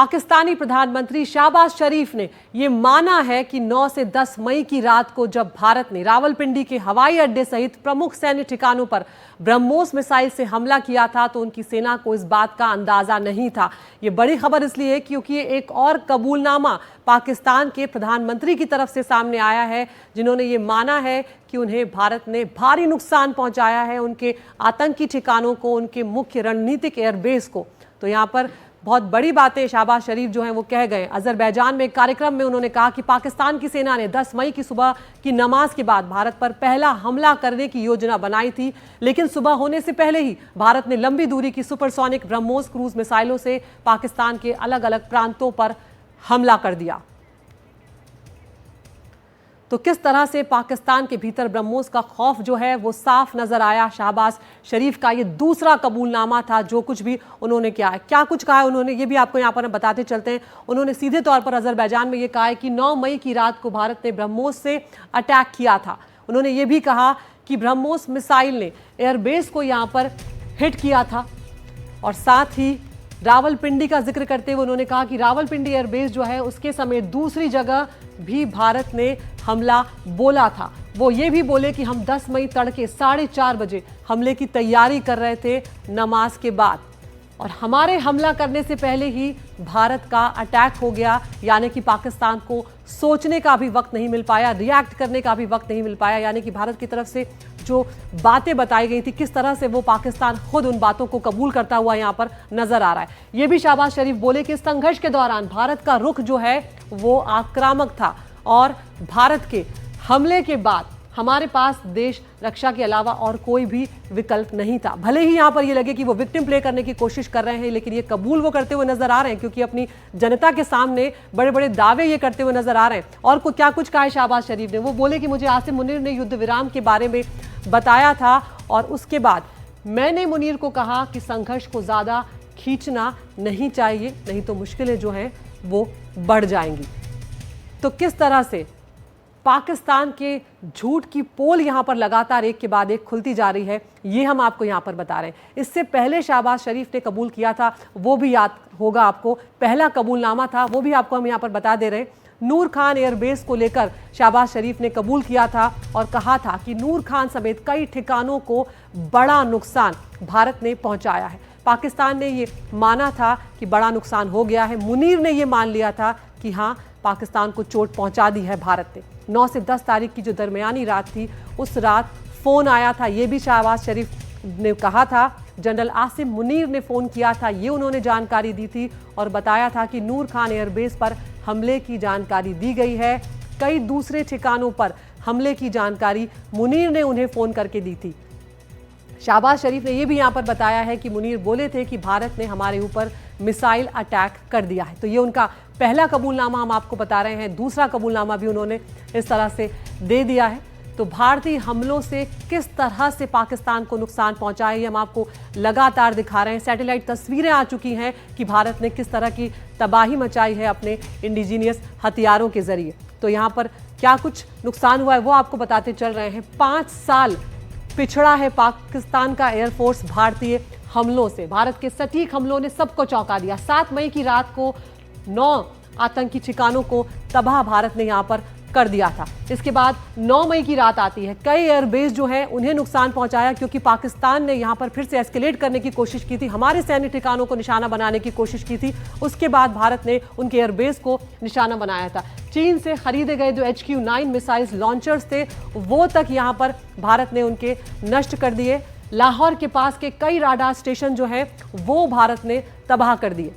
पाकिस्तानी प्रधानमंत्री शहबाज शरीफ ने यह माना है कि 9 से 10 मई की रात को जब भारत ने रावलपिंडी के हवाई अड्डे सहित प्रमुख सैन्य ठिकानों पर ब्रह्मोस मिसाइल से हमला किया था तो उनकी सेना को इस बात का अंदाजा नहीं था। ये बड़ी खबर इसलिए क्योंकि एक और कबूलनामा पाकिस्तान के प्रधानमंत्री की तरफ से सामने आया है, जिन्होंने ये माना है कि उन्हें भारत ने भारी नुकसान पहुंचाया है, उनके आतंकी ठिकानों को, उनके मुख्य रणनीतिक एयरबेस को। तो यहाँ पर बहुत बड़ी बातें शहबाज शरीफ जो हैं वो कह गए। अजरबैजान में एक कार्यक्रम में उन्होंने कहा कि पाकिस्तान की सेना ने 10 मई की सुबह की नमाज के बाद भारत पर पहला हमला करने की योजना बनाई थी, लेकिन सुबह होने से पहले ही भारत ने लंबी दूरी की सुपरसोनिक ब्रह्मोस क्रूज मिसाइलों से पाकिस्तान के अलग अलग प्रांतों पर हमला कर दिया। तो किस तरह से पाकिस्तान के भीतर ब्रह्मोस का खौफ जो है वो साफ नजर आया। शहबाज शरीफ का ये दूसरा कबूलनामा था, जो कुछ भी उन्होंने किया है। क्या कुछ कहा है उन्होंने, ये भी आपको यहाँ पर बताते चलते हैं। उन्होंने सीधे तौर पर अजरबैजान में ये कहा है कि 9 मई की रात को भारत ने ब्रह्मोस से अटैक किया था। उन्होंने ये भी कहा कि ब्रह्मोस मिसाइल ने एयरबेस को यहाँ पर हिट किया था, और साथ ही रावलपिंडी का जिक्र करते हुए उन्होंने कहा कि रावलपिंडी एयरबेस जो है उसके समेत दूसरी जगह भी भारत ने हमला बोला था। वो ये भी बोले कि हम 10 मई तड़के 4:30 बजे हमले की तैयारी कर रहे थे नमाज के बाद, और हमारे हमला करने से पहले ही भारत का अटैक हो गया। यानी कि पाकिस्तान को सोचने का भी वक्त नहीं मिल पाया, रिएक्ट करने का भी वक्त नहीं मिल पाया। यानी कि भारत की तरफ से जो बातें बताई गई थी, किस तरह से वो पाकिस्तान खुद उन बातों को कबूल करता हुआ यहाँ पर नजर आ रहा है। ये भी शहबाज शरीफ बोले कि संघर्ष के दौरान भारत का रुख जो है वो आक्रामक था, और भारत के हमले के बाद हमारे पास देश रक्षा के अलावा और कोई भी विकल्प नहीं था। भले ही यहाँ पर ये लगे कि वो विक्टिम प्ले करने की कोशिश कर रहे हैं, लेकिन ये कबूल वो करते हुए नजर आ रहे हैं, क्योंकि अपनी जनता के सामने बड़े बड़े दावे ये करते हुए नजर आ रहे हैं। और क्या कुछ कहा है शहबाज शरीफ ने, वो बोले कि मुझे आसिम मुनीर ने युद्ध विराम के बारे में बताया था, और उसके बाद मैंने मुनीर को कहा कि संघर्ष को ज्यादा खींचना नहीं चाहिए, नहीं तो मुश्किलें जो हैं वो बढ़ जाएंगी। तो किस तरह से पाकिस्तान के झूठ की पोल यहां पर लगातार एक के बाद एक खुलती जा रही है, ये हम आपको यहां पर बता रहे हैं। इससे पहले शहबाज शरीफ ने कबूल किया था, वो भी याद होगा आपको, पहला कबूलनामा था, वो भी आपको हम यहां पर बता दे रहे हैं। नूर खान एयरबेस को लेकर शहबाज शरीफ ने कबूल किया था और कहा था कि नूर खान समेत कई ठिकानों को बड़ा नुकसान भारत ने पहुंचाया है। पाकिस्तान ने ये माना था कि बड़ा नुकसान हो गया है, मुनीर ने ये मान लिया था कि हाँ पाकिस्तान को चोट पहुंचा दी है भारत ने। 9 से 10 तारीख की जो दरमियानी रात थी, उस रात फ़ोन आया था, ये भी शहबाज शरीफ ने कहा था। जनरल आसिम मुनीर ने फ़ोन किया था, ये उन्होंने जानकारी दी थी और बताया था कि नूर खान एयरबेस पर हमले की जानकारी दी गई है। कई दूसरे ठिकानों पर हमले की जानकारी मुनीर ने उन्हें फ़ोन करके दी थी। शहबाज शरीफ ने यह भी यहाँ पर बताया है कि मुनीर बोले थे कि भारत ने हमारे ऊपर मिसाइल अटैक कर दिया है। तो ये उनका पहला कबूलनामा हम आपको बता रहे हैं। दूसरा कबूलनामा भी उन्होंने इस तरह से दे दिया है। तो भारतीय हमलों से किस तरह से पाकिस्तान को नुकसान पहुंचा है, ये हम आपको लगातार दिखा रहे हैं। सैटेलाइट तस्वीरें आ चुकी हैं कि भारत ने किस तरह की तबाही मचाई है अपने इंडिजीनियस हथियारों के जरिए। तो यहाँ पर क्या कुछ नुकसान हुआ है वो आपको बताते चल रहे हैं। 5 साल पिछड़ा है पाकिस्तान का एयरफोर्स भारतीय हमलों से। भारत के सटीक हमलों ने सबको चौंका दिया। 7 मई की रात को 9 आतंकी ठिकानों को तबाह भारत ने यहाँ पर कर दिया था। इसके बाद 9 मई की रात आती है, कई एयरबेस जो हैं उन्हें नुकसान पहुंचाया, क्योंकि पाकिस्तान ने यहाँ पर फिर से एस्केलेट करने की कोशिश की थी, हमारे सैन्य ठिकानों को निशाना बनाने की कोशिश की थी। उसके बाद भारत ने उनके एयरबेस को निशाना बनाया था। चीन से खरीदे गए जो HQ-9 मिसाइल्स लॉन्चर्स थे, वो तक यहाँ पर भारत ने उनके नष्ट कर दिए। लाहौर के पास के कई राडार स्टेशन जो हैं वो भारत ने तबाह कर दिए।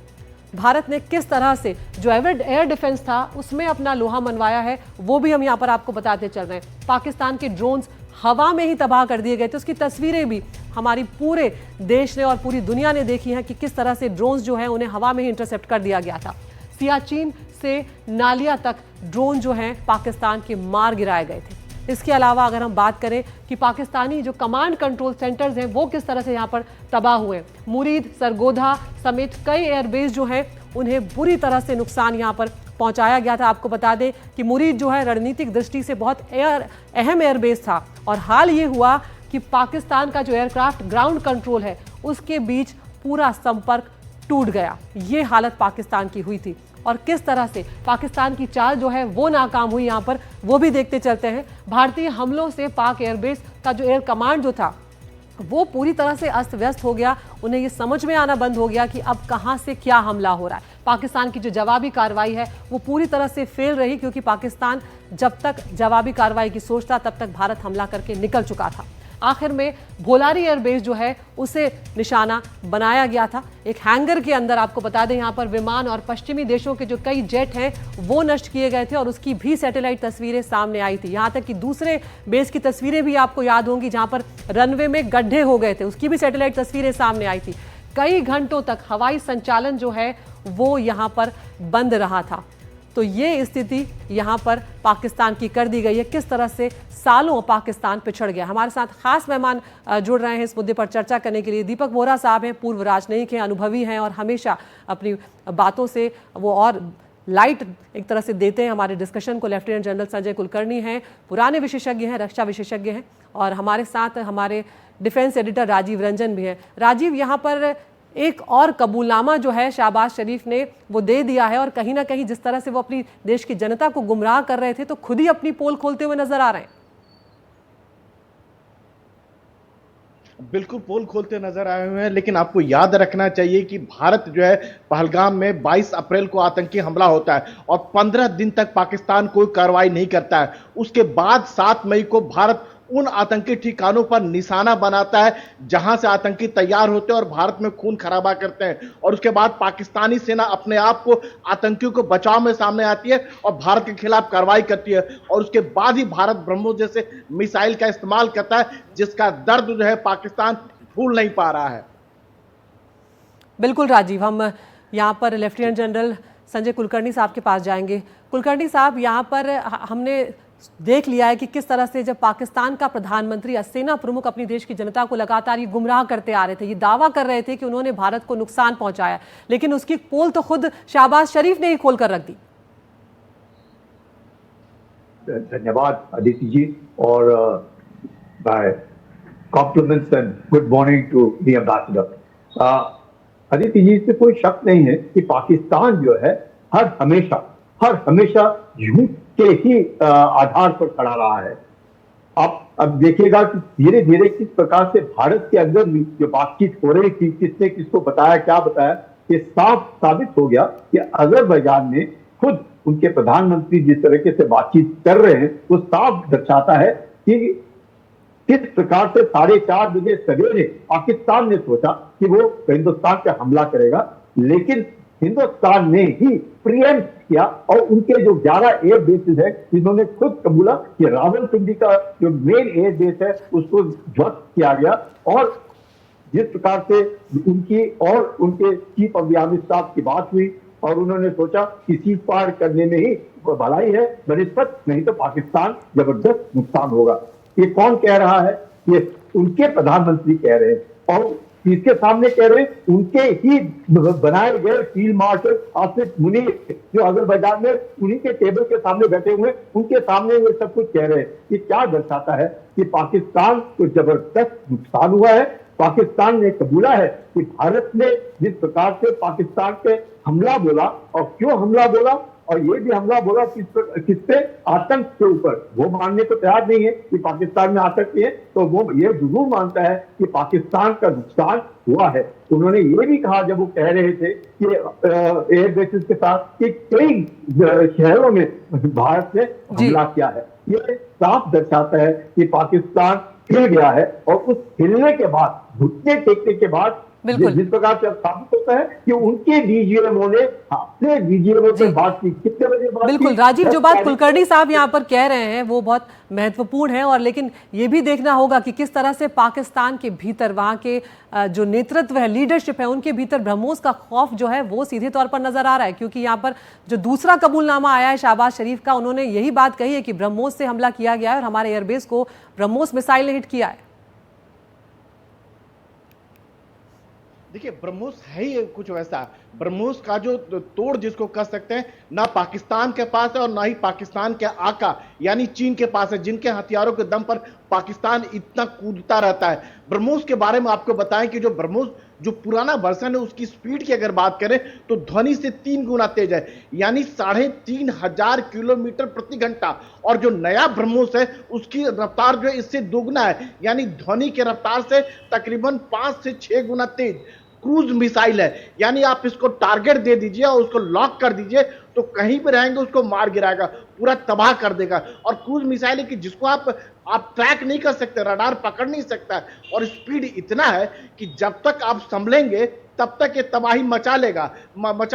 भारत ने किस तरह से जो एयर डिफेंस था उसमें अपना लोहा मनवाया है, वो भी हम यहाँ पर आपको बताते चल रहे हैं। पाकिस्तान के ड्रोन्स हवा में ही तबाह कर दिए गए थे, उसकी तस्वीरें भी हमारी पूरे देश ने और पूरी दुनिया ने देखी हैं कि किस तरह से ड्रोन्स जो हैं उन्हें हवा में ही इंटरसेप्ट कर दिया गया था। सियाचिन से नालिया तक ड्रोन जो हैं पाकिस्तान के मार गिराए गए थे। इसके अलावा अगर हम बात करें कि पाकिस्तानी जो कमांड कंट्रोल सेंटर्स हैं वो किस तरह से यहाँ पर तबाह हुए, मुरीद, सरगोधा समेत कई एयरबेस जो हैं उन्हें बुरी तरह से नुकसान यहाँ पर पहुँचाया गया था। आपको बता दें कि मुरीद जो है रणनीतिक दृष्टि से बहुत अहम एयरबेस था, और हाल ये हुआ कि पाकिस्तान का जो एयरक्राफ्ट ग्राउंड कंट्रोल है उसके बीच पूरा संपर्क टूट गया। ये हालत पाकिस्तान की हुई थी और किस तरह से पाकिस्तान की चाल जो है वो नाकाम हुई यहाँ पर, वो भी देखते चलते हैं। भारतीय हमलों से पाक एयरबेस का जो एयर कमांड जो था वो पूरी तरह से अस्त व्यस्त हो गया। उन्हें ये समझ में आना बंद हो गया कि अब कहां से क्या हमला हो रहा है। पाकिस्तान की जो जवाबी कार्रवाई है वो पूरी तरह से फेल रही, क्योंकि पाकिस्तान जब तक जवाबी कार्रवाई की सोचता तब तक भारत हमला करके निकल चुका था। आखिर में भोलारी एयरबेस जो है उसे निशाना बनाया गया था। एक हैंगर के अंदर, आपको बता दें, यहाँ पर विमान और पश्चिमी देशों के जो कई जेट हैं वो नष्ट किए गए थे और उसकी भी सैटेलाइट तस्वीरें सामने आई थी। यहाँ तक कि दूसरे बेस की तस्वीरें भी आपको याद होंगी जहाँ पर रनवे में गड्ढे हो गए थे, उसकी भी सैटेलाइट तस्वीरें सामने आई थी। कई घंटों तक हवाई संचालन जो है वो यहाँ पर बंद रहा था। तो ये स्थिति यहाँ पर पाकिस्तान की कर दी गई है। किस तरह से सालों पाकिस्तान पिछड़ गया। हमारे साथ खास मेहमान जुड़ रहे हैं इस मुद्दे पर चर्चा करने के लिए। दीपक बोहरा साहब हैं, पूर्व राजनयिक हैं, अनुभवी हैं और हमेशा अपनी बातों से वो और लाइट एक तरह से देते हैं हमारे डिस्कशन को। लेफ्टिनेंट जनरल संजय कुलकर्णी हैं, पुराने विशेषज्ञ हैं, रक्षा विशेषज्ञ हैं, और हमारे साथ हमारे डिफेंस एडिटर राजीव रंजन भी हैं। राजीव, यहाँ पर एक और कबूलनामा जो है शहबाज शरीफ ने वो दे दिया है, और कहीं ना कहीं जिस तरह से वो अपनी देश की जनता को गुमराह कर रहे थे तो खुद ही अपनी पोल खोलते हुए नजर आ रहे हैं। बिल्कुल पोल खोलते नजर आए हुए हैं, लेकिन आपको याद रखना चाहिए कि भारत जो है पहलगाम में 22 अप्रैल को आतंकी हमला होता है और 15 दिन तक पाकिस्तान कोई कार्रवाई नहीं करता है। उसके बाद 7 मई को भारत उन आतंकी ठिकानों पर निशाना बनाता है जहां से आतंकी तैयार होते हैं और भारत में खून खराबा करते हैं, और उसके बाद पाकिस्तानी सेना अपने आप को आतंकियों को बचाव में सामने आती है और भारत के खिलाफ कार्रवाई करती है, और उसके बाद ही भारत ब्रह्मोस जैसे मिसाइल का इस्तेमाल करता है, जिसका दर्द जो है पाकिस्तान भूल नहीं पा रहा है। बिल्कुल राजीव, हम यहाँ पर लेफ्टिनेंट जनरल संजय कुलकर्णी साहब के पास जाएंगे। कुलकर्णी साहब, यहाँ पर हमने देख लिया है कि किस तरह से जब पाकिस्तान का प्रधानमंत्री, सेना प्रमुख अपनी देश की जनता को लगातार ये गुमराह करते आ रहे थे, ये दावा कर रहे थे कि उन्होंने भारत को नुकसान पहुंचाया, लेकिन उसकी पोल तो खुद शहबाज शरीफ ने ही खोल कर रख दी। धन्यवाद अदिति जी, और compliments and good morning to the ambassador. Aditi ji, इसमें कोई शक नहीं है कि पाकिस्तान जो है हर हमेशा झूठ के ही आधार पर खड़ा रहा है। आप अब देखिएगा कि धीरे धीरे किस प्रकार से भारत के अंदर जो बातचीत हो रही थी, किसने किसको बताया, क्या बताया, ये साफ साबित हो गया कि अजरबैजान ने खुद उनके प्रधानमंत्री जिस तरीके से बातचीत कर रहे हैं वो साफ दर्शाता है कि किस प्रकार से 4:30 बजे सवेरे पाकिस्तान ने सोचा कि वो हिंदुस्तान पे हमला करेगा, लेकिन हिंदुस्तान ने ही प्रीएम्प्ट किया और उनके जो 11 एयर बेसेस है, इन्होंने खुद कबूला कि रावलपिंडी का जो मेन एयर बेस है उसको ध्वस्त किया गया, और जिस प्रकार से उनकी और उनके chief of the army staff की बात हुई और उन्होंने सोचा कि सीज फायर करने में ही भलाई है बनिस्बत, नहीं तो पाकिस्तान जबरदस्त नुकसान होगा। ये कौन कह रहा है? ये उनके प्रधानमंत्री कह रहे हैं, और इसके सामने कह रहे हैं उनके ही बनाए गए फील्ड मार्शल आसिफ मुनीर जो अजरबैजान में उन्हीं के टेबल के सामने बैठे हुए, उनके सामने ये सब कुछ कह रहे हैं। ये क्या दर्शाता है कि पाकिस्तान को जबरदस्त नुकसान हुआ है। पाकिस्तान ने कबूला है कि भारत ने जिस प्रकार से पाकिस्तान पे हमला बोला, और क्यों हमला बोला, और ये भी हमला बोला किस पे, आतंक के ऊपर, वो मानने को तैयार नहीं है कि पाकिस्तान में आतंक है, तो वो ये जरूर मानता है कि पाकिस्तान का नुकसान हुआ है। उन्होंने ये भी कहा जब वो कह रहे थे कि एयर बेसिस के साथ कि कई शहरों में भारत ने हमला किया है। ये साफ दर्शाता है कि पाकिस्तान हिल गया है, और उस हिलने के बाद, घुटने टेकने के बाद जिस प्रकार से साबित होता है कि उनके डीजीएमओ ने अपने डीजीएमओ से बात की, कितने बजे बात की? बिल्कुल राजीव, जो बात कुलकर्णी साहब यहाँ पर कह रहे हैं वो बहुत महत्वपूर्ण है, और लेकिन ये भी देखना होगा कि किस तरह से पाकिस्तान के भीतर वहाँ के जो नेतृत्व है, लीडरशिप है, उनके भीतर ब्रह्मोस का खौफ जो है वो सीधे तौर पर नजर आ रहा है। क्योंकि यहाँ पर जो दूसरा कबूलनामा आया है शहबाज शरीफ का, उन्होंने यही बात कही है कि ब्रह्मोस से हमला किया गया है और हमारे एयरबेस को ब्रह्मोस मिसाइल ने हिट किया है। देखिए, ब्रह्मोस है ही कुछ वैसा। ब्रह्मोस का जो तोड़ जिसको कह सकते हैं, ना पाकिस्तान के पास है और ना ही पाकिस्तान के आका यानी चीन के पास है, जिनके हथियारों के दम पर पाकिस्तान इतना कूदता रहता है। ब्रह्मोस के बारे में आपको बताएं कि जो ब्रह्मोस जो पुराना वर्जन है उसकी स्पीड की अगर बात करें तो ध्वनि से 3 गुना तेज है, यानी 3,500 किलोमीटर प्रति घंटा। और जो नया ब्रह्मोस है उसकी रफ्तार जो है इससे दोगुना है, यानी ध्वनि के रफ्तार से तकरीबन 5 से 6 गुना तेज क्रूज मिसाइल है। यानी आप इसको टारगेट दे दीजिए और उसको लॉक कर दीजिए तो कहीं पर रहेंगे उसको मार गिराएगा, पूरा तबाह कर देगा। और क्रूज मिसाइल है कि जिसको आप ट्रैक नहीं कर सकते, रडार पकड़ नहीं सकता, और स्पीड इतना है कि जब तक आप संभलेंगे तब तक ये तबाही मचा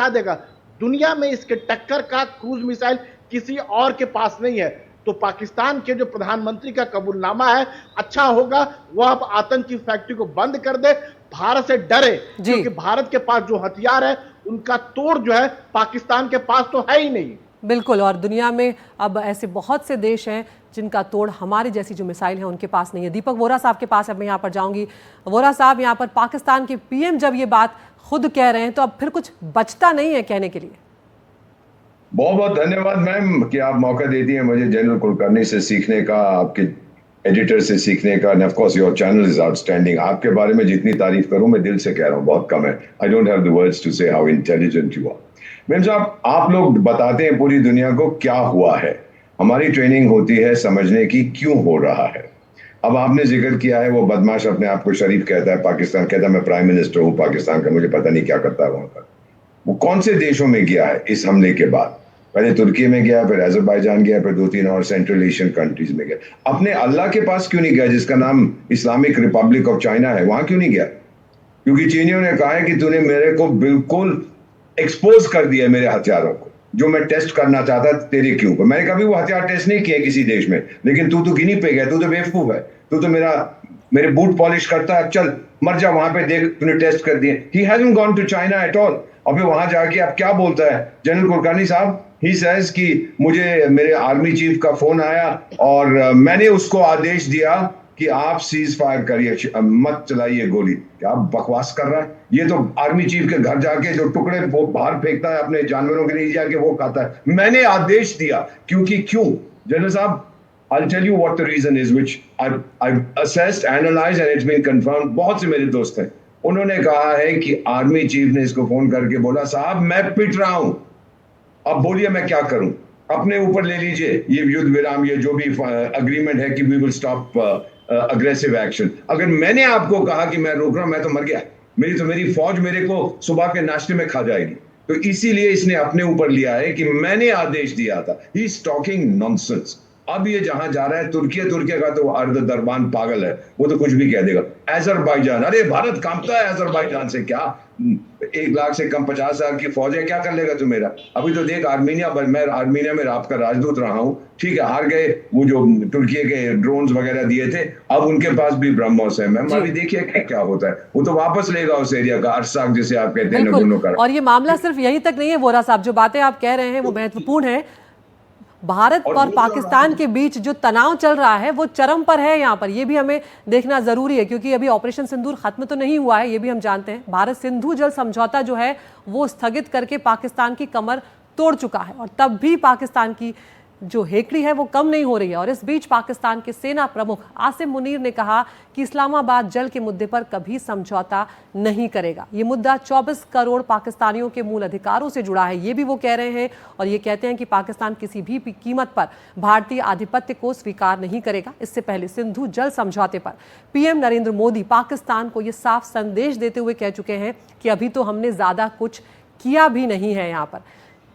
देगा। दुनिया में इसके टक्कर का क्रूज मिसाइल किसी और के पास नहीं है। तो पाकिस्तान के जो प्रधानमंत्री का कबूलनामा है, अच्छा होगा वह अब आतंकी फैक्ट्री को बंद कर दे, भारत से डरे, क्योंकि भारत के पास जो हथियार है उनका तोड़ जो है पाकिस्तान के पास तो है ही नहीं। बिल्कुल, और दुनिया में अब ऐसे बहुत से देश हैं जिनका तोड़ हमारे जैसी जो मिसाइल है उनके पास नहीं है। दीपक वोरा साहब के पास अब मैं यहाँ पर जाऊंगी। वोरा साहब, यहाँ पर पाकिस्तान के पीएम जब ये बात खुद कह रहे हैं तो अब फिर कुछ बचता नहीं है कहने के लिए। बहुत बहुत धन्यवाद मैम कि आप मौका देती हैं मुझे जनरल कुलकर्णी से सीखने का, आपके एडिटर से सीखने का। End of course your channel is outstanding. आपके बारे में जितनी तारीफ करूं मैं दिल से कह रहा हूं, बहुत कम है। I don't have the words to say how intelligent you are. Ma'am साहब, आप लोग बताते हैं पूरी दुनिया को क्या हुआ है। हमारी ट्रेनिंग होती है समझने की क्यों हो रहा है। अब आपने जिक्र किया है वो बदमाश अपने आप को शरीफ कहता है, पाकिस्तान कहता है मैं प्राइम मिनिस्टर हूं पाकिस्तान का, मुझे पता नहीं क्या करता है वहां पर। वो कौन से देशों में गया है इस हमले के बाद? पहले तुर्की में गया, फिर अजरबैजान गया, फिर 2-3 और सेंट्रल एशियन कंट्रीज में गया। अपने अल्लाह के पास क्यों नहीं गया जिसका नाम इस्लामिक रिपब्लिक ऑफ चाइना है? वहां क्यों नहीं गया? क्योंकि चीनियों ने कहा है कि तूने मेरे को बिल्कुल एक्सपोज कर दिया मेरे हथियारों को, जो मैं टेस्ट करना चाहता तेरे के ऊपर। मैंने कभी वो हथियार टेस्ट नहीं किए किसी देश में, लेकिन तू तो गिनी पे गया, तू तो बेवकूफ है, तू तो मेरे बूट पॉलिश करता है, चल मर जा वहां पे, देख तूने टेस्ट कर दिए। He hasn't gone to China at all. अभी वहां जाके अब क्या बोलता है जनरल कुलकर्णी साहब? ही सेज कि मुझे मेरे आर्मी चीफ का फोन आया और मैंने उसको आदेश दिया कि आप सीज फायर करिए, मत चलाइए गोली। क्या बकवास कर रहा है? ये तो आर्मी चीफ के घर जाके जो टुकड़े वो बाहर फेंकता है अपने जानवरों के लिए जाके वो खाता है। मैंने आदेश दिया क्योंकि क्यों जनरल साहब? I'll tell you what the reason is, which I've assessed, analyzed, and it's been confirmed. बहुत से मेरे दोस्त हैं, उन्होंने कहा है कि आर्मी चीफ ने इसको फोन करके बोला साहब मैं पिट रहा हूं, अब बोलिए मैं क्या करूं, अपने ऊपर ले लीजिए ये युद्ध विराम, ये जो भी अग्रीमेंट है कि we will stop aggressive action. अगर मैंने आपको कहा कि मैं रोक रहा हूं, मैं तो मर गया, मेरी फौज मेरे को सुबह के नाश्ते में खा जाएगी। तो इसीलिए इसने अपने ऊपर लिया है कि मैंने आदेश दिया था। He is talking nonsense. अब ये जहां जा रहा है तुर्की का तो अर्ध दरबान पागल है, वो तो कुछ भी कह देगा। अजरबैजान, अरे भारत कांपता है अजरबैजान से, क्या 1 लाख से कम 50,000 की फौज है, क्या कर लेगा तू मेरा? अभी तो देख आर्मीनिया, मैं आर्मीनिया में आपका राजदूत रहा हूँ, ठीक है, हार गए, वो जो तुर्की के ड्रोन्स वगैरह दिए थे, अब उनके पास भी ब्रह्मोस है। मैम अभी देखिए क्या होता है, वो तो वापस लेगा उस एरिया का, अरसाक जिसे आप कहते हैं नगोर्नो कराबाख। और ये मामला सिर्फ यहीं तक नहीं है वोरा साहब, जो बातें आप कह रहे हैं वो महत्वपूर्ण है। भारत और पाकिस्तान के बीच जो तनाव चल रहा है वो चरम पर है यहाँ पर, ये भी हमें देखना जरूरी है, क्योंकि अभी ऑपरेशन सिंदूर खत्म तो नहीं हुआ है, ये भी हम जानते हैं। भारत सिंधु जल समझौता जो है वो स्थगित करके पाकिस्तान की कमर तोड़ चुका है, और तब भी पाकिस्तान की जो हेकड़ी है वो कम नहीं हो रही है। और इस बीच पाकिस्तान के सेना प्रमुख आसिम मुनीर ने कहा कि इस्लामाबाद जल के मुद्दे पर कभी समझौता नहीं करेगा। ये मुद्दा 24 करोड़ पाकिस्तानियों के मूल अधिकारों से जुड़ा है, ये भी वो कह रहे हैं। और ये कहते हैं कि पाकिस्तान किसी भी कीमत पर भारतीय आधिपत्य को स्वीकार नहीं करेगा। इससे पहले सिंधु जल समझौते पर पीएम नरेंद्र मोदी पाकिस्तान को ये साफ संदेश देते हुए कह चुके हैं कि अभी तो हमने ज्यादा कुछ किया भी नहीं है यहाँ पर।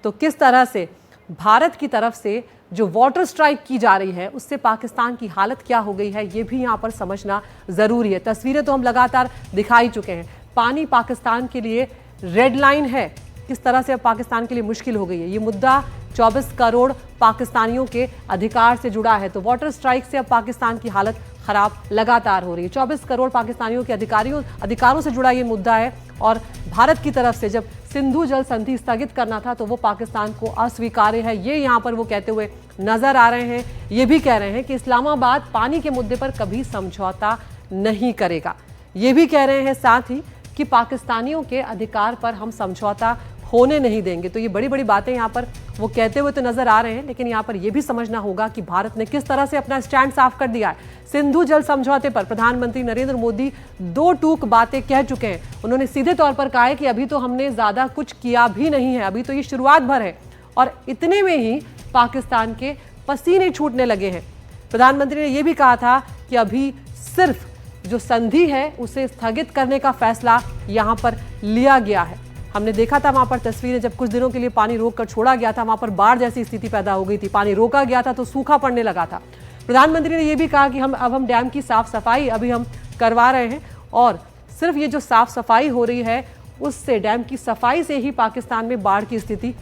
तो किस तरह से भारत की तरफ से जो वाटर स्ट्राइक की जा रही है उससे पाकिस्तान की हालत क्या हो गई है, ये भी यहाँ पर समझना जरूरी है। तस्वीरें तो हम लगातार दिखाई चुके हैं। पानी पाकिस्तान के लिए रेड लाइन है, किस तरह से अब पाकिस्तान के लिए मुश्किल हो गई है। ये मुद्दा 24 करोड़ पाकिस्तानियों के अधिकार से जुड़ा है, तो वाटर स्ट्राइक से अब पाकिस्तान की हालत खराब लगातार हो रही है। 24 करोड़ पाकिस्तानियों के अधिकारों से जुड़ा ये मुद्दा है। और भारत की तरफ से जब सिंधु जल संधि स्थगित करना था तो वो पाकिस्तान को अस्वीकार्य है, ये यहाँ पर वो कहते हुए नजर आ रहे हैं। ये भी कह रहे हैं कि इस्लामाबाद पानी के मुद्दे पर कभी समझौता नहीं करेगा। ये भी कह रहे हैं साथ ही कि पाकिस्तानियों के अधिकार पर हम समझौता होने नहीं देंगे। तो ये बड़ी बड़ी बातें यहाँ पर वो कहते हुए तो नजर आ रहे हैं, लेकिन यहाँ पर ये भी समझना होगा कि भारत ने किस तरह से अपना स्टैंड साफ कर दिया है। सिंधु जल समझौते पर प्रधानमंत्री नरेंद्र मोदी दो टूक बातें कह चुके हैं। उन्होंने सीधे तौर पर कहा है कि अभी तो हमने ज्यादा कुछ किया भी नहीं है, अभी तो ये शुरुआत भर है, और इतने में ही पाकिस्तान के पसीने छूटने लगे हैं। प्रधानमंत्री ने यह भी कहा था कि अभी सिर्फ जो संधि है उसे स्थगित करने का फैसला यहां पर लिया गया है। हमने देखा था वहां पर तस्वीरें, जब कुछ दिनों के लिए पानी रोक कर छोड़ा गया था, वहां पर बाढ़ जैसी स्थिति पैदा हो गई थी, पानी रोका गया था तो सूखा पड़ने लगा था। प्रधानमंत्री ने यह भी कहा कि हम डैम की साफ सफाई अभी हम करवा रहे हैं, और सिर्फ ये जो साफ सफाई हो रही है उससे, डैम की सफाई से ही पाकिस्तान में बाढ़ की स्थिति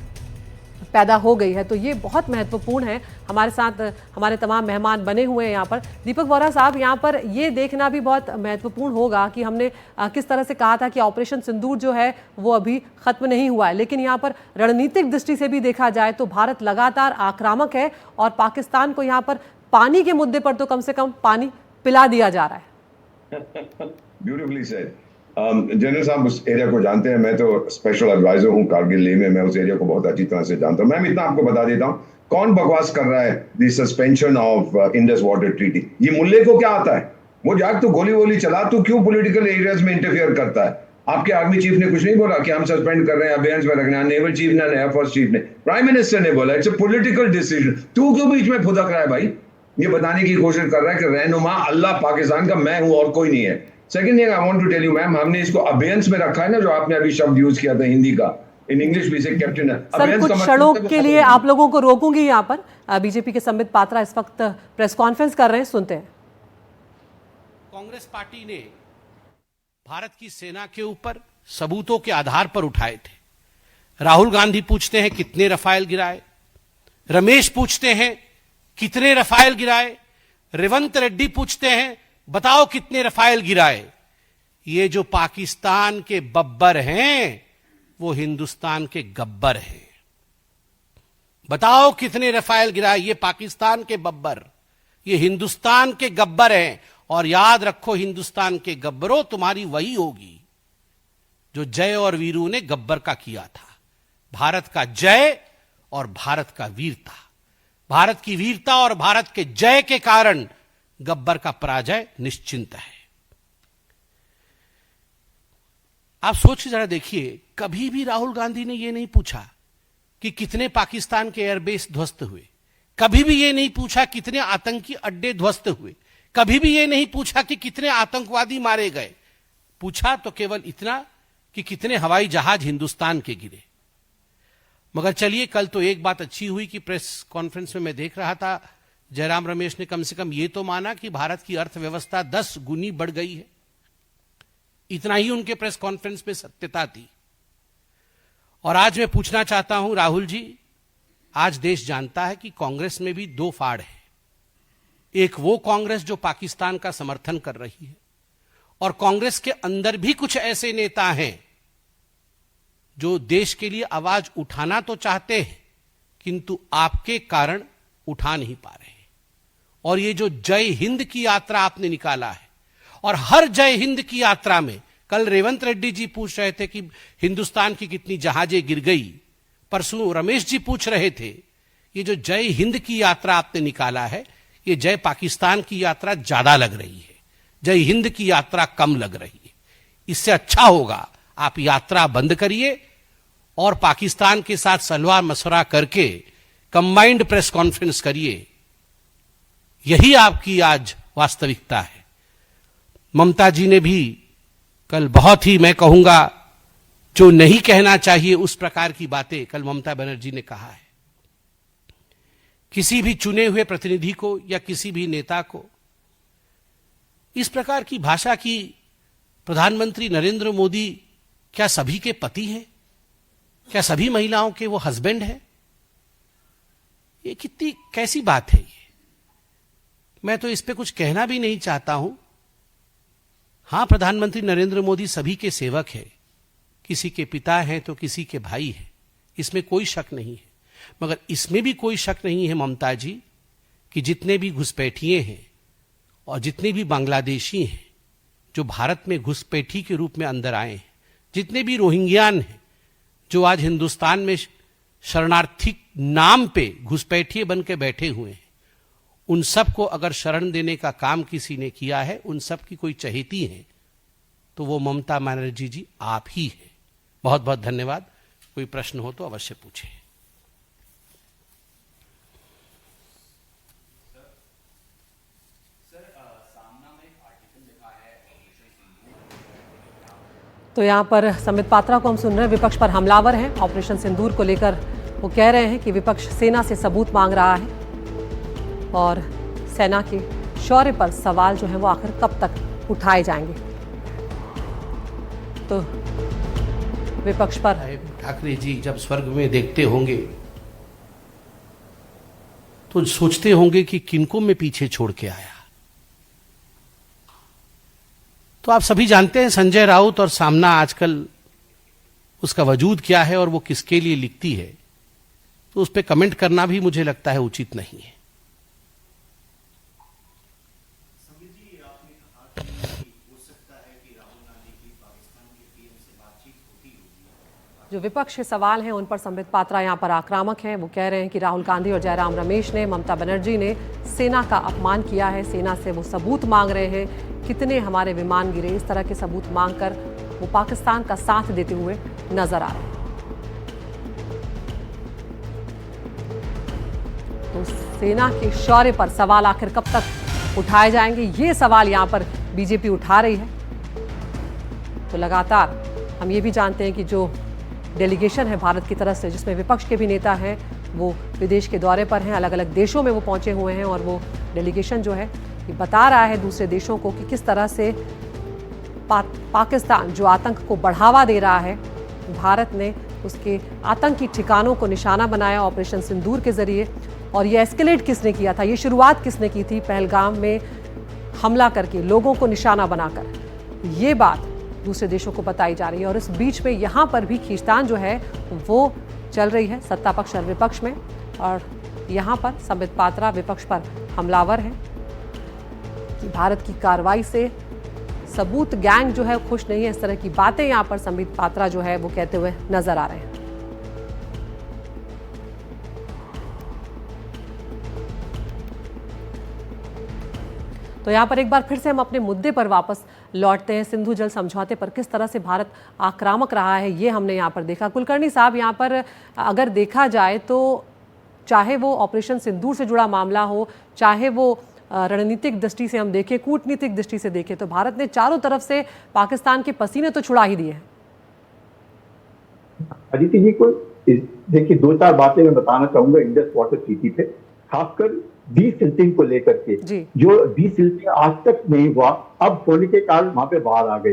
पैदा हो गई है। तो ये बहुत महत्वपूर्ण है। हमारे साथ हमारे तमाम मेहमान बने हुए हैं यहाँ पर। दीपक वोरा साहब, यहाँ पर ये देखना भी बहुत महत्वपूर्ण होगा कि हमने किस तरह से कहा था कि ऑपरेशन सिंदूर जो है वो अभी खत्म नहीं हुआ है, लेकिन यहाँ पर रणनीतिक दृष्टि से भी देखा जाए तो भारत लगातार आक्रामक है, और पाकिस्तान को यहाँ पर पानी के मुद्दे पर तो कम से कम पानी पिला दिया जा रहा है। Beautifully said. जनरल साहब उस एरिया को जानते हैं, मैं तो स्पेशल एडवाइजर हूं कारगिल लेह में, मैं उस एरिया को बहुत अच्छी तरह से जानता हूं। मैं इतना आपको बता देता हूं, कौन बकवास कर रहा है the suspension of Indus water treaty. ये मुल्ले को क्या आता है? वो जाग तू गोली वोली चला, तू क्यों पॉलिटिकल एरियाज में इंटरफेयर करता है? आपके आर्मी चीफ ने कुछ नहीं बोला कि हम सस्पेंड कर रहे हैं, अबेयंस में रखना, नेवल चीफ ने, एयरफोर्स चीफ ने, प्राइम मिनिस्टर ने बोला इट्स अ पॉलिटिकल डिसीजन। तू क्यों बीच में फुदक रहा है भाई? ये बताने की कोशिश कर रहा है कि रहनुमा अल्लाह पाकिस्तान का मैं हूं और कोई नहीं है। Second thing I want to tell you ma'am, हमने इसको अबेयंस में रखा है ना, जो आपने अभी शब्द यूज किया था हिंदी का, इन इंग्लिश भी से कैप्टन है। सर, कुछ क्षणों के लिए आप लोगों को रोकूंगी। यहाँ पर बीजेपी के संबित पात्रा इस वक्त प्रेस कॉन्फ्रेंस कर रहे हैं, सुनते हैं। कांग्रेस पार्टी ने भारत की सेना के ऊपर सबूतों के आधार पर उठाए थे। राहुल गांधी पूछते हैं कितने रफाल गिराए, रमेश पूछते हैं कितने रफाल गिराए, रेवंत रेड्डी पूछते हैं बताओ कितने रफाल गिराए। ये जो पाकिस्तान के बब्बर हैं वो हिंदुस्तान के गब्बर हैं। बताओ कितने रफाल गिराए। ये पाकिस्तान के बब्बर, ये हिंदुस्तान के गब्बर हैं। और याद रखो, हिंदुस्तान के गब्बरों, तुम्हारी वही होगी जो जय और वीरू ने गब्बर का किया था। भारत का जय और भारत का वीरता, भारत की वीरता और भारत के जय के कारण गब्बर का पराजय निश्चिंत है। आप सोच जरा देखिए, कभी भी राहुल गांधी ने यह नहीं पूछा कि कितने पाकिस्तान के एयरबेस ध्वस्त हुए, कभी भी यह नहीं पूछा कितने आतंकी अड्डे ध्वस्त हुए, कभी भी यह नहीं पूछा कि कितने आतंकवादी मारे गए। पूछा तो केवल इतना कि कितने हवाई जहाज हिंदुस्तान के गिरे। मगर चलिए, कल तो एक बात अच्छी हुई कि प्रेस कॉन्फ्रेंस में मैं देख रहा था, जयराम रमेश ने कम से कम यह तो माना कि भारत की अर्थव्यवस्था 10 गुनी बढ़ गई है। इतना ही उनके प्रेस कॉन्फ्रेंस में सत्यता थी। और आज मैं पूछना चाहता हूं राहुल जी, आज देश जानता है कि कांग्रेस में भी दो फाड़ है। एक वो कांग्रेस जो पाकिस्तान का समर्थन कर रही है, और कांग्रेस के अंदर भी कुछ ऐसे नेता हैं जो देश के लिए आवाज उठाना तो चाहते हैं किंतु आपके कारण उठा नहीं पा रहे। और ये जो जय हिंद की यात्रा आपने निकाला है, और हर जय हिंद की यात्रा में, कल रेवंत रेड्डी जी पूछ रहे थे कि हिंदुस्तान की कितनी जहाजें गिर गई, परसों रमेश जी पूछ रहे थे, ये जो जय हिंद की यात्रा आपने निकाला है, ये जय पाकिस्तान की यात्रा ज्यादा लग रही है, जय हिंद की यात्रा कम लग रही है। इससे अच्छा होगा आप यात्रा बंद करिए और पाकिस्तान के साथ सलाह मशवरा करके कंबाइंड प्रेस कॉन्फ्रेंस करिए। यही आपकी आज वास्तविकता है। ममता जी ने भी कल बहुत ही, मैं कहूंगा, जो नहीं कहना चाहिए उस प्रकार की बातें कल ममता बनर्जी ने कहा है। किसी भी चुने हुए प्रतिनिधि को या किसी भी नेता को इस प्रकार की भाषा की प्रधानमंत्री नरेंद्र मोदी क्या सभी के पति हैं? क्या सभी महिलाओं के वो हस्बैंड हैं? ये कितनी कैसी बात है ये? मैं तो इस पे कुछ कहना भी नहीं चाहता हूं। हां, प्रधानमंत्री नरेंद्र मोदी सभी के सेवक है, किसी के पिता हैं तो किसी के भाई हैं, इसमें कोई शक नहीं है। मगर इसमें भी कोई शक नहीं है ममता जी कि जितने भी घुसपैठिए हैं और जितने भी बांग्लादेशी हैं जो भारत में घुसपैठी के रूप में अंदर आए हैं, जितने भी रोहिंग्यान हैं जो आज हिंदुस्तान में शरणार्थी नाम पे घुसपैठिए बन के बैठे हुए हैं, उन सब को अगर शरण देने का काम किसी ने किया है, उन सब की कोई चहेती है, तो वो ममता बनर्जी जी आप ही है। बहुत बहुत धन्यवाद। कोई प्रश्न हो तो अवश्य पूछें। तो यहाँ पर संबित पात्रा को हम सुन रहे हैं, विपक्ष पर हमलावर हैं। ऑपरेशन सिंदूर को लेकर वो कह रहे हैं कि विपक्ष सेना से सबूत मांग रहा है और सेना के शौर्य पर सवाल जो है वो आखिर कब तक उठाए जाएंगे। तो विपक्ष पर ठाकरे जी जब स्वर्ग में देखते होंगे तो सोचते होंगे कि किनको मैं पीछे छोड़ के आया। तो आप सभी जानते हैं संजय राउत और सामना आजकल उसका वजूद क्या है और वो किसके लिए लिखती है, तो उस पर कमेंट करना भी मुझे लगता है उचित नहीं है। जो विपक्ष के सवाल हैं उन पर संबित पात्रा यहाँ पर आक्रामक हैं। वो कह रहे हैं कि राहुल गांधी और जयराम रमेश ने, ममता बनर्जी ने सेना का अपमान किया है। सेना से वो सबूत मांग रहे हैं, कितने हमारे विमान गिरे, इस तरह के सबूत मांगकर वो पाकिस्तान का साथ देते हुए नजर आ रहे हैं। तो सेना के शौर्य पर सवाल आखिर कब तक उठाए जाएंगे, ये सवाल यहाँ पर बीजेपी उठा रही है। तो लगातार हम ये भी जानते हैं कि जो डेलीगेशन है भारत की तरफ से, जिसमें विपक्ष के भी नेता हैं, वो विदेश के दौरे पर हैं, अलग अलग देशों में वो पहुंचे हुए हैं। और वो डेलीगेशन जो है ये बता रहा है दूसरे देशों को कि किस तरह से पाकिस्तान जो आतंक को बढ़ावा दे रहा है, भारत ने उसके आतंकी ठिकानों को निशाना बनाया ऑपरेशन सिंदूर के जरिए। और ये एस्केलेट किसने किया था, ये शुरुआत किसने की थी, पहलगाम में हमला करके लोगों को निशाना बनाकर, ये बात दूसरे देशों को बताई जा रही है। और इस बीच में यहाँ पर भी खींचतान जो है वो चल रही है सत्ता पक्ष और विपक्ष में। और यहाँ पर संबित पात्रा विपक्ष पर हमलावर है कि भारत की कार्रवाई से सबूत गैंग जो है खुश नहीं है। इस तरह की बातें यहाँ पर संबित पात्रा जो है वो कहते हुए नजर आ रहे हैं। तो यहाँ पर एक बार फिर से हम अपने मुद्दे पर वापस लौटते हैं। सिंधु जल समझौते पर किस तरह से भारत आक्रामक रहा है ये हमने यहाँ पर देखा। कुलकर्णी साहब, यहाँ पर अगर देखा जाए तो चाहे वो ऑपरेशन सिंदूर से जुड़ा मामला हो, चाहे वो रणनीतिक दृष्टि से हम देखें, कूटनीतिक दृष्टि से देखें, तो भारत ने चारों तरफ से पाकिस्तान के पसीने तो छुड़ा ही दिए हैं। अदिति जी को देखिए, दो चार बातें मैं बताना चाहूंगा इंडस वाटर ट्रीटी पे, खासकर डीसिल्टिंग को लेकर के। जो डीसिल्टिंग आज तक नहीं हुआ, अब होने के कारण वहां पे बाहर आ गए।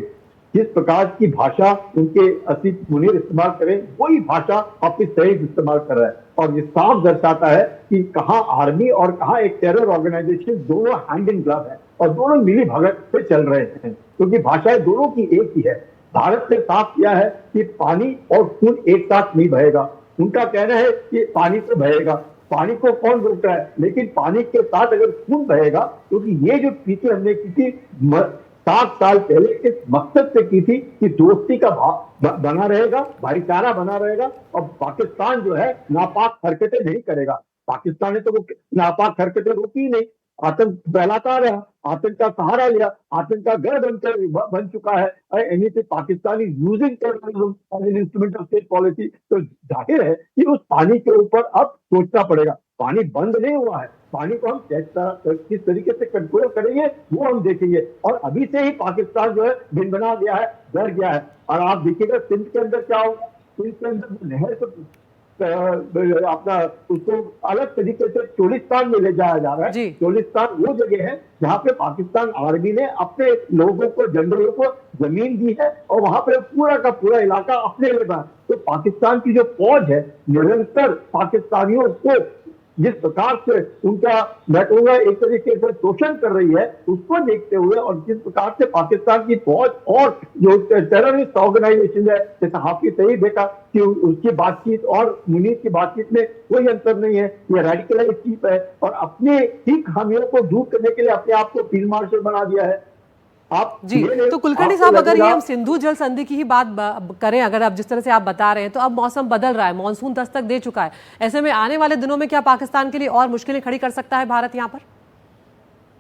जिस प्रकार की भाषा उनके असित मुनीर इस्तेमाल करें, वही भाषा अपनी सही इस्तेमाल कर रहा है। और ये साफ दर्शाता है कि कहाँ आर्मी और कहाँ एक टेरर ऑर्गेनाइजेशन दोनों हैंड इन ग्लव है और दोनों मिली भगत से चल रहे हैं, क्योंकि भाषाएं दोनों की एक ही है। भारत ने साफ किया है कि पानी और खून एक साथ नहीं बहेगा। उनका कहना है कि पानी तो बहेगा, पानी को कौन रोक रहा है, लेकिन पानी के साथ अगर खून बहेगा, क्योंकि ये जो पीछे हमने की थी 7 साल पहले इस मकसद से की थी कि दोस्ती का भाव बना रहेगा, भाईचारा बना रहेगा और पाकिस्तान जो है नापाक हरकतें नहीं करेगा। पाकिस्तान ने तो नापाक हरकतें रोकी ही नहीं, आतंक फैलाता रहा, आतंक का सहारा लिया, आतंक का गढ़ बन चुका है। Anything Pakistan is using terrorism as an instrument of state policy. तो जाहिर है कि उस पानी के ऊपर अब सोचना पड़ेगा। पानी बंद नहीं हुआ है, पानी को हम किस तरीके से कंट्रोल करेंगे वो हम देखेंगे। और अभी से ही पाकिस्तान जो है दिन बना गया है, डर गया है। और आप देखिएगा सिंध के अंदर क्या होगा, सिंध के अंदर नहर को अपना उसको अलग तरीके से चोलिस्तान में ले जाया जा रहा है। चोलिस्तान वो जगह है जहाँ पे पाकिस्तान आर्मी ने अपने लोगों को, जनरलों को जमीन दी है और वहां पे पूरा का पूरा इलाका अपने लिए बना। तो पाकिस्तान की जो फौज है निरंतर पाकिस्तानियों को जिस प्रकार से उनका मैं कहूँगा एक तरीके से शोषण कर रही है, उसको देखते हुए और जिस प्रकार से पाकिस्तान की फौज और जो टेररिस्ट ऑर्गेनाइजेशन है, जैसे हाफिज सईद देखा कि उसकी बातचीत और मुनीर की बातचीत में कोई अंतर नहीं है, ये रेडिकलाइज चीफ है और अपने ही खामियों को दूर करने के लिए अपने आप को फील्ड मार्शल बना दिया है। आप जी, तो कुलकर्णी साहब, अगर ये हम सिंधु जल संधि की ही बात करें, अगर आप जिस तरह से आप बता रहे हैं, तो अब मौसम बदल रहा है, मानसून दस्तक दे चुका है। ऐसे में आने वाले दिनों में क्या पाकिस्तान के लिए और मुश्किलें खड़ी कर सकता है भारत यहाँ पर?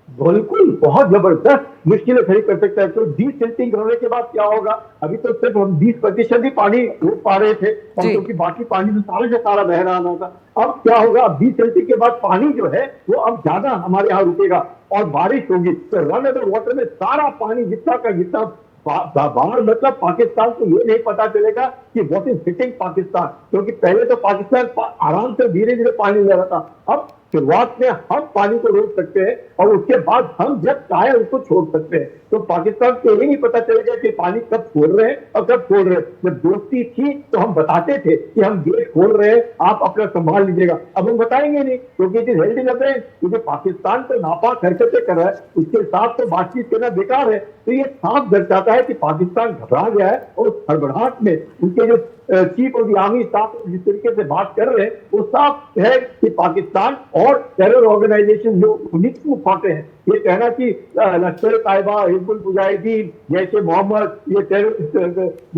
बिल्कुल, बहुत जबरदस्त मुश्किलें खड़ी कर सकता है। तो डीसिल्टिंग होने के बाद क्या होगा? अभी तो सिर्फ हम 20% ही पानी रोक पा रहे थे, क्योंकि बाकी पानी तो सारा का सारा बह रहा था। अब क्या होगा? अब डीसिल्टिंग के बाद पानी जो है वो अब ज्यादा हमारे यहाँ रुकेगा और बारिश होगी, तो रन एवर वाटर में सारा पानी जितना का जितना बाहर, मतलब पाकिस्तान को ये नहीं पता चलेगा कि व्हाट इज हिटिंग पाकिस्तान, क्योंकि पहले तो पाकिस्तान आराम से धीरे धीरे पानी ले रहा था। अब शुरुआत में हम पानी को रोक सकते हैं और उसके बाद हम जब चाहे उसको छोड़ सकते हैं। तो पाकिस्तान को ये नहीं पता चलेगा कि पानी कब छोड़ रहे हैं और कब छोड़ रहे हैं। जब दोस्ती थी तो हम बताते थे कि हम गेट खोल रहे हैं, आप अपना संभाल लीजिएगा। अब हम बताएंगे नहीं, क्योंकि इट इज हेल्ड इन अब्रेंस, क्योंकि पाकिस्तान तो नापाक हरकतें कर रहा है, उसके साथ तो बातचीत करना बेकार है। तो ये साफ दर्शाता है कि पाकिस्तान घबरा गया है और उस हड़बड़ाहट में उनके जो chief of the army staff जिस तरीके से बात कर रहे हैं, वो साफ है कि पाकिस्तान और टेरर ऑर्गेनाइजेशन जो उन्हीं को उठाते हैं। ये कहना कि लश्कर तैयबा, हिजबुल मुजाहिदीन, जैसे मोहम्मद, ये जो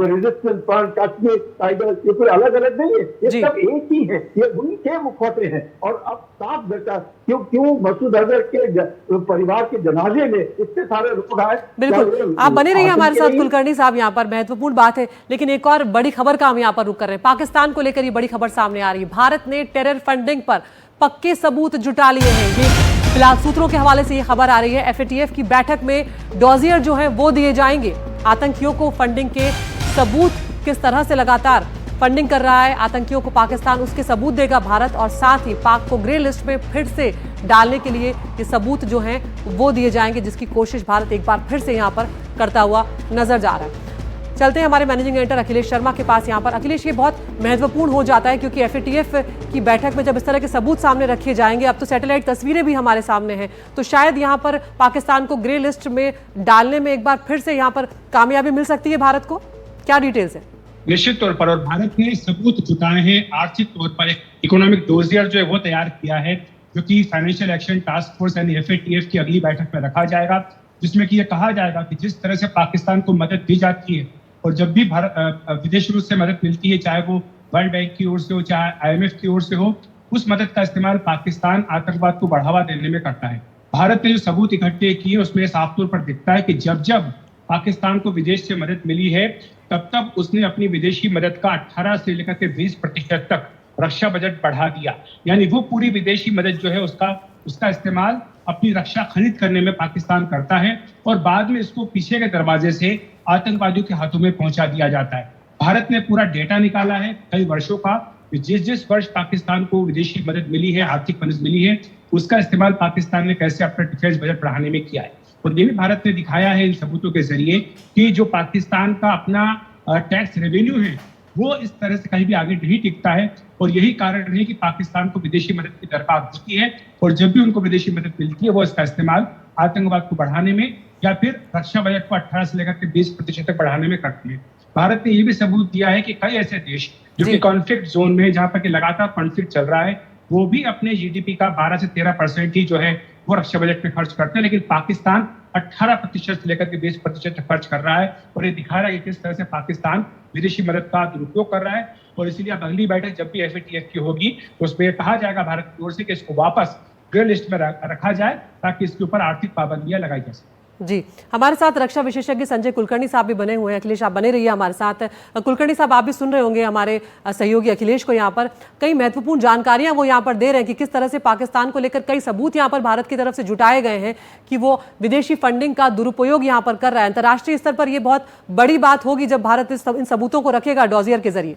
रेजिस्टेंस फ्रंट, कश्मीर टाइगर्स, ये कोई अलग अलग नहीं है, ये सब एक ही है, ये उन्हीं के मुखौटे हैं। और अब साफ दर्शा क्यों मसूद अजहर के परिवार के जनाजे में इतने सारे लोग आए। बिल्कुल, आप बने रहिए हमारे साथ कुलकर्णी साहब, यहाँ पर महत्वपूर्ण बात है। लेकिन एक और बड़ी खबर का हम यहाँ पर रुक कर रहे हैं, पाकिस्तान को लेकर ये बड़ी खबर सामने आ रही है। भारत ने टेरर फंडिंग पर पक्के सबूत जुटा लिए हैं। ये फिलहाल सूत्रों के हवाले से ये खबर आ रही है। एफएटीएफ की बैठक में डॉजियर जो है वो दिए जाएंगे। आतंकियों को फंडिंग के सबूत, किस तरह से लगातार फंडिंग कर रहा है आतंकियों को पाकिस्तान, उसके सबूत देगा भारत। और साथ ही पाक को ग्रे लिस्ट में फिर से डालने के लिए ये सबूत जो हैं वो दिए जाएंगे, जिसकी कोशिश भारत एक बार फिर से यहाँ पर करता हुआ नजर जा रहा है। चलते हैं हमारे मैनेजिंग एडिटर अखिलेश शर्मा के पास। यहाँ पर अखिलेश, ये बहुत महत्वपूर्ण हो जाता है क्योंकि एफएटीएफ की बैठक में जब इस तरह के सबूत सामने रखे जाएंगे, अब तो सैटेलाइट तस्वीरें भी हमारे सामने हैं, तो शायद यहाँ पर पाकिस्तान को ग्रे लिस्ट में डालने में एक बार फिर से यहाँ पर कामयाबी मिल सकती है भारत को। क्या डिटेल्स है? निश्चित तौर पर, और भारत ने सबूत जुटाए हैं। आर्थिक तौर पर एक इकोनॉमिक डोजियर जो है वो तैयार किया है, जो कि फाइनेंशियल एक्शन टास्क फोर्स यानी एफएटीएफ की अगली बैठक में रखा जाएगा, जिसमें कि ये कहा जाएगा कि जिस तरह से पाकिस्तान को मदद दी जाती है और जब भी विदेशी रूप से मदद मिलती है, चाहे वो वर्ल्ड बैंक की ओर से हो, चाहे आईएमएफ की ओर से हो, उस मदद का इस्तेमाल पाकिस्तान आतंकवाद को बढ़ावा देने में करता है। भारत ने जो सबूत इकट्ठे किए उसमें साफ तौर पर दिखता है कि जब जब पाकिस्तान को विदेश से मदद मिली है, तब तब उसने अपनी विदेशी मदद का 18 से लेकर के 20% तक रक्षा बजट बढ़ा दिया। यानी वो पूरी विदेशी मदद जो है उसका इस्तेमाल अपनी रक्षा खरीद करने में पाकिस्तान करता है और बाद में इसको पीछे के दरवाजे से आतंकवादियों के हाथों में पहुंचा दिया जाता है। भारत ने पूरा डेटा निकाला है कई वर्षों का, जिस वर्ष पाकिस्तान को विदेशी मदद मिली है, आर्थिक मदद मिली है, उसका इस्तेमाल पाकिस्तान ने कैसे अपना डिफेंस बजट बढ़ाने में किया है। और ये भी भारत ने दिखाया है इन सबूतों के जरिए कि जो पाकिस्तान का अपना टैक्स रेवेन्यू है वो इस तरह से कहीं भी आगे नहीं टिकता है। और यही कारण है कि पाकिस्तान को विदेशी मदद की दरकार होती है और जब भी उनको विदेशी मदद मिलती है वो इसका इस्तेमाल आतंकवाद को बढ़ाने में या फिर रक्षा बजट को 18 से लेकर के 20% तक बढ़ाने में करती है। भारत ने ये भी सबूत दिया है कि कई ऐसे देश जो कि कॉन्फ्लिक्ट जोन में, जहां पर कि लगातार कॉन्फ्लिक्ट चल रहा है, वो भी अपने जीडीपी का 12 से 13% ही जो है वो रक्षा बजट में खर्च करते हैं, लेकिन पाकिस्तान 18% से लेकर के 20% तक खर्च कर रहा है। और ये दिखा रहा है कि किस तरह से पाकिस्तान विदेशी मदद का दुरुपयोग कर रहा है। और इसीलिए अब अगली बैठक जब भी एफएटीएफ की होगी तो उसमें कहा जाएगा भारत की ओर से कि इसको वापस ग्रे लिस्ट में रखा जाए ताकि इसके ऊपर आर्थिक पाबंदियां लगाई जा सके। जी, हमारे साथ रक्षा विशेषज्ञ संजय कुलकर्णी साहब भी बने हुए हैं। अखिलेश, आप बने रहिए हमारे साथ। कुलकर्णी साहब, आप भी सुन रहे होंगे हमारे सहयोगी अखिलेश को, यहाँ पर कई महत्वपूर्ण जानकारियां वो यहाँ पर दे रहे हैं कि किस तरह से पाकिस्तान को लेकर कई सबूत यहाँ पर भारत की तरफ से जुटाए गए हैं कि वो विदेशी फंडिंग का दुरुपयोग यहाँ पर कर रहा है। अंतर्राष्ट्रीय स्तर पर यह बहुत बड़ी बात होगी जब भारत इन सबूतों को रखेगा डॉजियर के जरिए।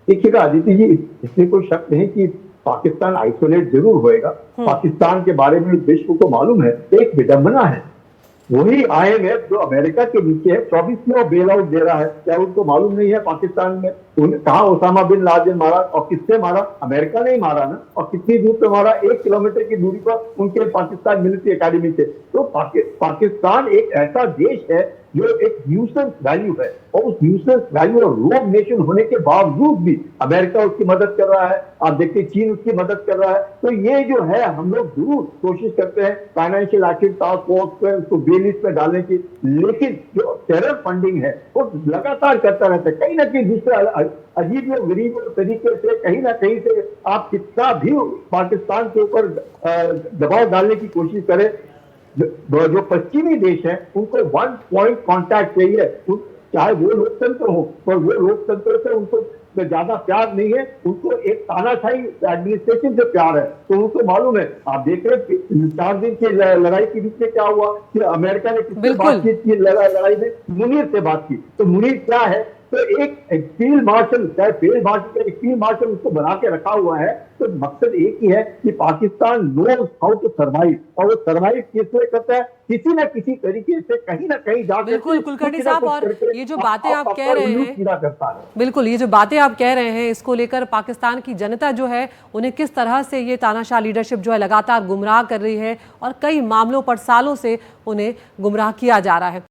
देखिएगा आदित्य जी, इसमें कोई शक नहीं कि पाकिस्तान आइसोलेट जरूर होएगा। पाकिस्तान के बारे में विश्व को मालूम है, एक विडंबना है, वही आईएमएफ जो अमेरिका के नीचे है 24 में वो बेल आउट दे रहा है। क्या उनको मालूम नहीं है पाकिस्तान में कहाँ ओसामा बिन लादेन मारा और किससे मारा? अमेरिका ने ही मारा ना। और कितनी दूर पे मारा? 1 किलोमीटर की दूरी पर उनके पाकिस्तान मिलिट्री अकेडमी से। तो पाकिस्तान एक ऐसा देश है जो एक न्यूसेंस वैल्यू है, और उस न्यूसेंस वैल्यू और रोग नेशन होने के बावजूद भी अमेरिका उसकी मदद कर रहा है, आप देखते चीन उसकी मदद कर रहा है। तो ये जो है हम लोग जरूर कोशिश करते हैं फाइनेंशियल एक्शन टास्क फोर्स पे उसको बेलिस पे डालने की, लेकिन जो टेरर फंडिंग है वो लगातार करता रहता है। कहीं ना कहीं दूसरे अजीब और गरीब तरीके से कहीं ना कहीं से आप कितना भी पाकिस्तान के ऊपर दबाव डालने की कोशिश करें, जो पश्चिमी देश हैं उनको वन पॉइंट कांटेक्ट चाहिए, चाहे वो लोकतंत्र हो, पर वो लोकतंत्र से उनको ज्यादा प्यार नहीं है, उनको एक तानाशाही एडमिनिस्ट्रेशन से प्यार है। तो उनको मालूम है, आप देख रहे हैं 4 दिन की लड़ाई के बीच में क्या हुआ कि अमेरिका ने किससे बातचीत की, लड़ाई में मुनीर से बात की। तो मुनीर क्या है, तो एक फील्ड मार्शल, चाहे फील्ड मार्शल एक फील्ड मार्शल उसको बना के रखा हुआ है। तो मकसद एक ही है कि Pakistan knows how to survive, और वो सर्वाइव किससे करता है, किसी न किसी तरीके से कहीं ना कहीं जाकर। बिल्कुल कुलकर्णी साहब, और ये जो बातें आप कह रहे हैं, करता है। बिल्कुल ये जो बातें आप कह रहे हैं, इसको लेकर पाकिस्तान की जनता जो है उन्हें किस तरह से ये तानाशाह लीडरशिप जो है लगातार गुमराह कर रही है और कई मामलों पर सालों से उन्हें गुमराह किया जा रहा है।